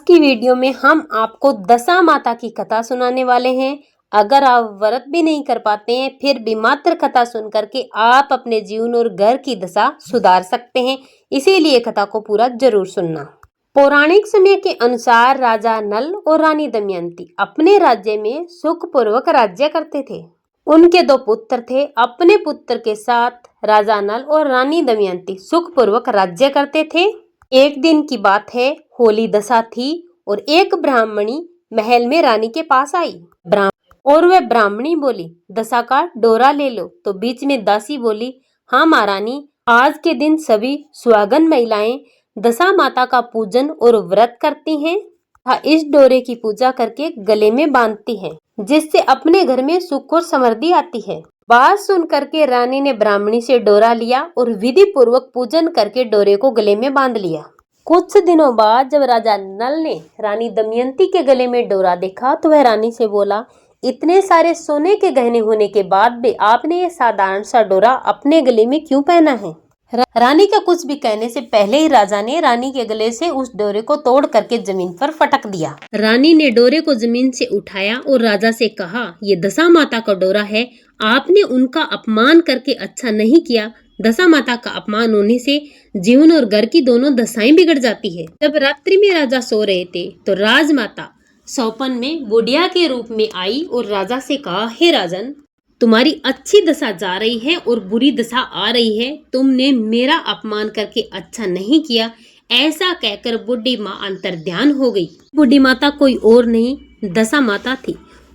की वीडियो में हम आपको दशा माता की कथा सुनाने वाले हैं। अगर आप व्रत भी नहीं कर पाते हैं फिर भी मात्र कथा सुन करके आप अपने जीवन और घर की दशा सुधार सकते हैं, इसीलिए कथा को पूरा जरूर सुनना। पौराणिक समय के अनुसार राजा नल और रानी दमयंती अपने राज्य में सुखपूर्वक राज्य करते थे। उनके 2 पुत्र थे। अपने पुत्र के साथ राजा नल और रानी दमयंती सुखपूर्वक राज्य करते थे। एक दिन की बात है, होली दशा थी और एक ब्राह्मणी महल में रानी के पास आई। और वह ब्राह्मणी बोली, दशा का डोरा ले लो। तो बीच में दासी बोली, हाँ महारानी, आज के दिन सभी सुहागन महिलाएं दशा माता का पूजन और व्रत करती हैं। इस डोरे की पूजा करके गले में बांधती हैं, जिससे अपने घर में सुख और समृद्धि आती है। बात सुन करके रानी ने ब्राह्मणी से डोरा लिया और विधि पूर्वक पूजन करके डोरे को गले में बांध लिया। कुछ दिनों बाद जब राजा नल ने रानी दमयंती के गले में डोरा देखा तो वह रानी से बोला, इतने सारे सोने के गहने होने के बाद भी आपने ये साधारण सा डोरा अपने गले में क्यों पहना है? रानी का कुछ भी कहने से पहले ही राजा ने रानी के गले से उस डोरे को तोड़ करके जमीन पर फटक दिया। रानी ने डोरे को जमीन से उठाया और राजा से कहा, ये दशा माता का डोरा है, आपने उनका अपमान करके अच्छा नहीं किया। दशा माता का अपमान होने से जीवन और घर की दोनों दशाएं बिगड़ जाती है। जब रात्रि में राजा सो रहे थे तो राजमाता सौपन में बुढ़िया के रूप में आई और राजा से कहा, हे राजन, तुम्हारी अच्छी दशा जा रही है और बुरी दशा आ रही है। तुमने मेरा अपमान करके अच्छा नहीं किया। ऐसा कहकर बुढ़ी माँ अंतर्ध्यान हो गई। बुढ़ी माता कोई और नहीं, दशा माता थी।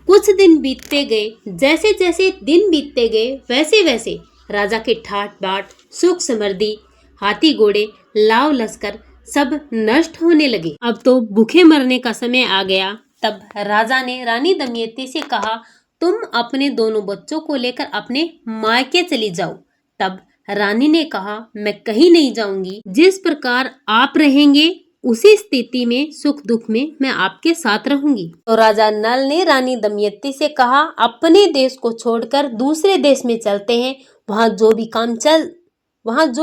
कुछ दिन बीतते गए। जैसे जैसे दिन बीतते गए वैसे वैसे राजा के ठाट बाट, सुख समृद्धि, हाथी घोड़े, लाव लश्कर सब नष्ट होने लगे। अब तो भूखे मरने का समय आ गया। तब राजा ने रानी दमयंती से कहा, तुम अपने दोनों बच्चों को लेकर अपने मायके चली जाओ। तब रानी ने कहा, मैं कहीं नहीं जाऊंगी। जिस प्रकार आप रहेंगे उसी स्थिति में, सुख दुख में मैं आपके साथ रहूंगी। तो राजा नल ने रानी दमयंती से कहा, अपने देश को छोड़कर दूसरे देश में चलते हैं। वहाँ जो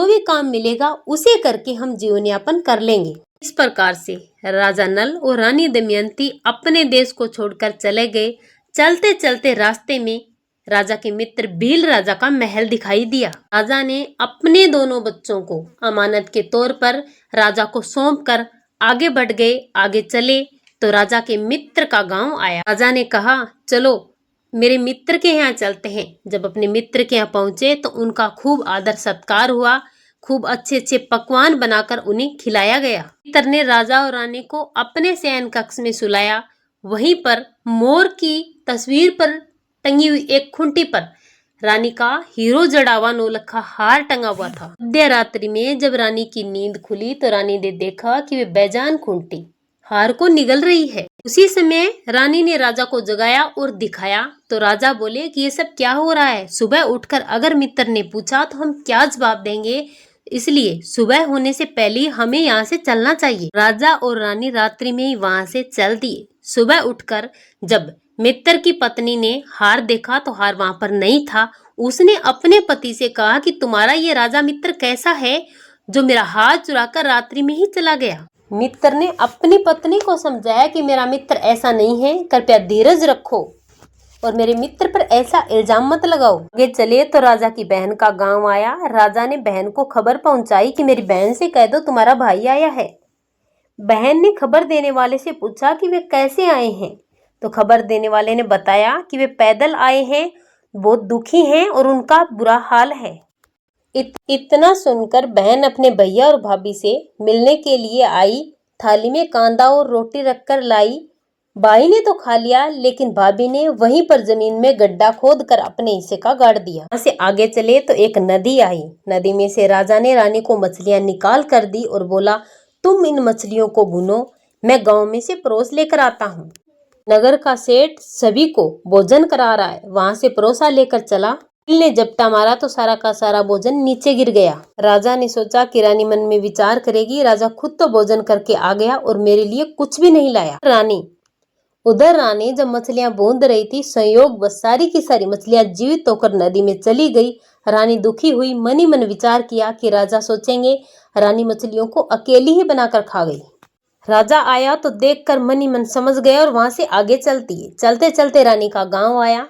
भी काम मिलेगा उसे करके हम जीवन यापन कर लेंगे। इस प्रकार से राजा नल और रानी दमयंती अपने देश को छोड़कर चले गए। चलते चलते रास्ते में राजा के मित्र भील राजा का महल दिखाई दिया। राजा ने अपने दोनों बच्चों को अमानत के तौर पर राजा को सौंप कर आगे बढ़ गए। आगे चले तो राजा के मित्र का गांव आया। राजा ने कहा, चलो मेरे मित्र के यहाँ चलते हैं। जब अपने मित्र के यहाँ पहुंचे तो उनका खूब आदर सत्कार हुआ। खूब अच्छे अच्छे पकवान बनाकर उन्हें खिलाया गया। मित्र ने राजा और रानी को अपने शयन कक्ष में सुलाया। वहीं पर मोर की तस्वीर पर टंगी हुई एक खूंटी पर रानी का हीरो जड़ा हुआ नौलखा हार टंगा हुआ था। मध्य रात्रि में जब रानी की नींद खुली तो रानी ने देखा कि वे बेजान खूंटी हार को निगल रही है। उसी समय रानी ने राजा को जगाया और दिखाया तो राजा बोले कि ये सब क्या हो रहा है? सुबह उठकर अगर मित्र ने पूछा तो हम क्या जवाब देंगे, इसलिए सुबह होने से पहले हमें यहाँ से चलना चाहिए। राजा और रानी रात्रि में ही वहाँ से चल दिए। सुबह उठकर जब मित्र की पत्नी ने हार देखा तो हार वहाँ पर नहीं था। उसने अपने पति से कहा कि तुम्हारा ये राजा मित्र कैसा है जो मेरा हार चुराकर रात्रि में ही चला गया। मित्र ने अपनी पत्नी को समझाया कि मेरा मित्र ऐसा नहीं है, कृपया धीरज रखो और मेरे मित्र पर ऐसा इल्जाम मत लगाओ। आगे चले तो राजा की बहन का गांव आया। राजा ने बहन को खबर पहुंचाई कि मेरी बहन से कह दो तुम्हारा भाई आया है। बहन ने खबर देने वाले से पूछा कि वे कैसे आए हैं। तो खबर देने वाले ने बताया कि वे पैदल आए हैं, बहुत दुखी हैं और उनका बुरा हाल है। इतना सुनकर बहन अपने भैया और भाभी से मिलने के लिए आई। थाली में कांदा और रोटी रखकर लाई। भाई ने तो खा लिया, लेकिन भाभी ने वहीं पर जमीन में गड्ढा खोद कर अपने हिस्से का गाड़ दिया। वहां से आगे चले तो एक नदी आई। नदी में से राजा ने रानी को मछलियां निकाल कर दी और बोला, तुम इन मछलियों को भूनो, मैं गांव में से परोस लेकर आता हूँ। नगर का सेठ सभी को भोजन करा रहा है, वहां से परोसा लेकर चला। ने झपटा मारा तो सारा का सारा भोजन नीचे गिर गया। राजा ने सोचा कि रानी मन में विचार करेगी। राजा खुद तो भोजन करके आ गया और मेरे लिए कुछ भी नहीं लाया। रानी जब मछलियां भून रही थी, संयोग बस सारी की सारी मछलियां जीवित होकर नदी में चली गई। रानी दुखी हुई, मन ही मन विचार किया कि राजा सोचेंगे रानी मछलियों को अकेली ही बनाकर खा गई। राजा आया तो देखकर मन ही मन समझ गया और वहां से आगे चलती है। चलते चलते रानी का गांव आया।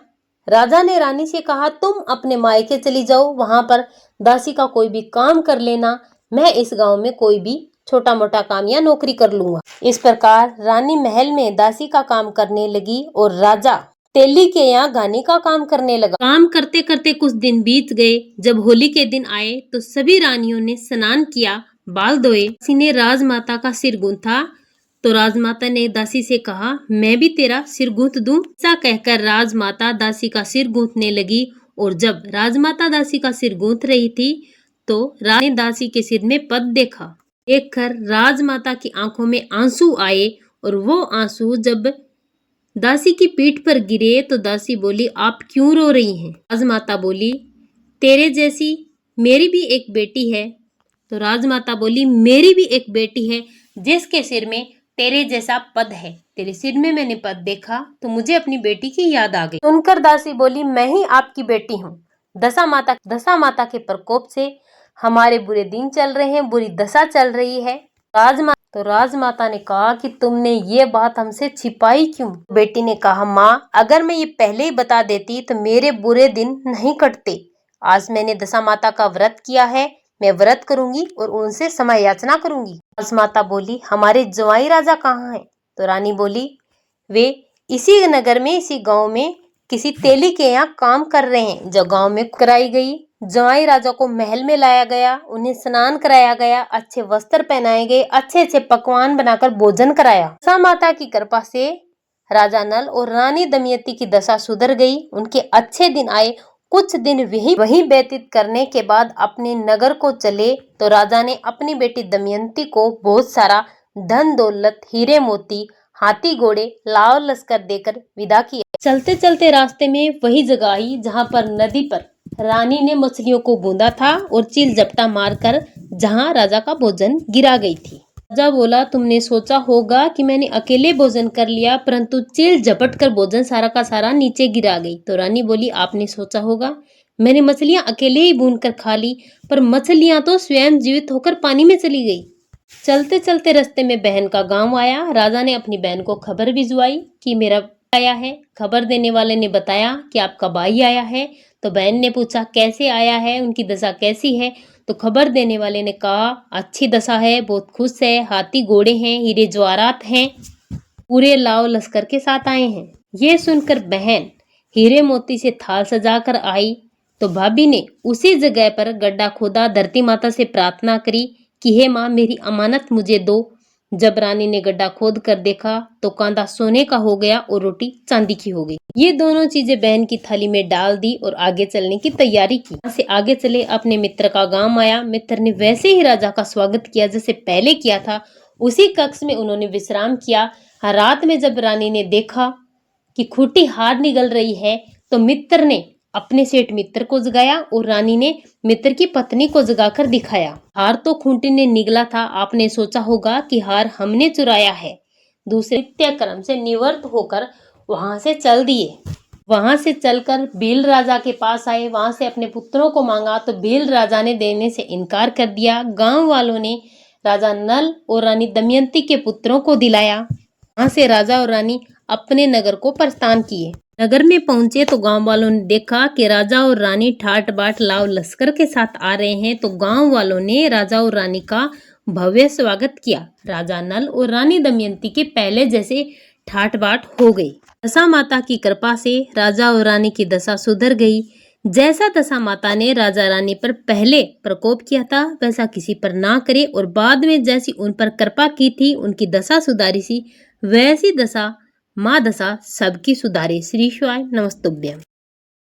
राजा ने रानी से कहा, तुम अपने मायके चली जाओ, वहां पर दासी का कोई भी काम कर लेना, मैं इस गांव में कोई भी छोटा मोटा काम या नौकरी कर लूंगा। इस प्रकार रानी महल में दासी का काम करने लगी और राजा तेली के यहाँ गाने का काम करने लगा। काम करते करते कुछ दिन बीत गए। जब होली के दिन आए तो सभी रानियों ने स्नान किया, बाल धोए। दासी ने राजमाता का सिर गूंथा तो राजमाता ने दासी से कहा, मैं भी तेरा सिर गूंथ दूं। ऐसा कहकर राजमाता दासी का सिर गूंथने लगी और जब राजमाता दासी का सिर गूंथ रही थी तो राजा ने दासी के सिर में पद देखा। देखकर राजमाता की आंखों में आंसू आए और वो आंसू जब दासी की पीठ पर गिरे तो दासी बोली, आप क्यों रो रही हैं? राजमाता बोली, तेरे जैसी मेरी भी एक बेटी है। तो राजमाता बोली, मेरी भी एक बेटी है जिसके सिर में तेरे जैसा पद है। तेरे सिर में मैंने पद देखा तो मुझे अपनी बेटी की याद आ गई। सुनकर दासी बोली, मैं ही आपकी बेटी हूँ। दशा माता के प्रकोप से हमारे बुरे दिन चल रहे हैं, बुरी दशा चल रही है। राजमाता ने कहा कि तुमने ये बात हमसे छिपाई क्यों? बेटी ने कहा, माँ, अगर मैं ये पहले ही बता देती तो मेरे बुरे दिन नहीं कटते। आज मैंने दशा माता का व्रत किया है, मैं व्रत करूंगी और उनसे समय याचना करूंगी। राजमाता बोली, हमारे जवाई राजा कहाँ हैं? तो रानी बोली, वे इसी नगर में, इसी गांव में किसी तेली के यहाँ काम कर रहे हैं। जो गांव में कराई गई, जवाई राजा को महल में लाया गया, उन्हें स्नान कराया गया, अच्छे वस्त्र पहनाए गए, अच्छे अच्छे पकवान बनाकर भोजन कराया। दशा माता की कृपा से राजा नल और रानी दमयंती की दशा सुधर गई। उनके अच्छे दिन आए। कुछ दिन वही व्यतीत करने के बाद अपने नगर को चले तो राजा ने अपनी बेटी दमयंती को बहुत सारा धन दौलत, हीरे मोती, हाथी घोड़े, लाव लश्कर देकर विदा किया। चलते चलते रास्ते में वही जगह आई जहाँ पर नदी पर रानी ने मछलियों को बूंदा था और चील झपटा मारकर जहाँ राजा का भोजन गिरा गई थी। राजा बोला, तुमने सोचा होगा कि मैंने अकेले भोजन कर लिया, परंतु चील झपट कर भोजन सारा का सारा नीचे गिरा गई। तो रानी बोली, आपने सोचा होगा मैंने मछलियां अकेले ही भून कर खा ली, पर मछलियां तो स्वयं जीवित होकर पानी में चली गई। चलते चलते रास्ते में बहन का गांव आया। राजा ने अपनी बहन को खबर भिजवाई कि मेरा आया है। खबर देने वाले ने बताया कि आपका भाई आया है। तो बहन ने पूछा, कैसे आया है, उनकी दशा कैसी है? तो खबर देने वाले ने कहा, अच्छी दशा है, बहुत खुश है, हाथी घोड़े हैं, हीरे जवाहरात हैं, पूरे लाव लश्कर के साथ आए हैं। ये सुनकर बहन हीरे मोती से थाल सजाकर आई तो भाभी ने उसी जगह पर गड्ढा खोदा, धरती माता से प्रार्थना करी कि हे माँ, मेरी अमानत मुझे दो। जब रानी ने गड्ढा खोद कर देखा तो कांदा सोने का हो गया और रोटी चांदी की हो गई। ये दोनों चीजें बहन की थाली में डाल दी और आगे चलने की तैयारी की। वहां से आगे चले, अपने मित्र का गांव आया। मित्र ने वैसे ही राजा का स्वागत किया जैसे पहले किया था। उसी कक्ष में उन्होंने विश्राम किया। रात में जब रानी ने देखा कि खूंटी हार निकल रही है तो मित्र ने अपने सेठ मित्र को जगाया और रानी ने मित्र की पत्नी को जगाकर दिखाया। हार तो खूंटी ने निगला था। आपने सोचा होगा कि हार हमने चुराया है। दूसरे नित्य कर्म से निवृत्त होकर वहां से चल दिए। वहां से चलकर भील राजा के पास आए। वहां से अपने पुत्रों को मांगा तो भील राजा ने देने से इनकार कर दिया। गांव वालों ने राजा नल और रानी दमयंती के पुत्रों को दिलाया। वहां से राजा और रानी अपने नगर को प्रस्थान किए। नगर में पहुंचे तो गांव वालों ने देखा कि राजा और रानी ठाट बाट लाव लश्कर के साथ आ रहे हैं। तो गांव वालों ने राजा और रानी का भव्य स्वागत किया। राजा नल और रानी दमयंती के पहले जैसे ठाट बाट हो गई। दशा माता की कृपा से राजा और रानी की दशा सुधर गई। जैसा दशा माता ने राजा रानी पर पहले प्रकोप किया था वैसा किसी पर ना करे और बाद में जैसी उन पर कृपा की थी, उनकी दशा सुधारी सी, वैसी दशा माँ दशा सबकी सुधारे। श्री शिवाय नमस्तुभ्यं।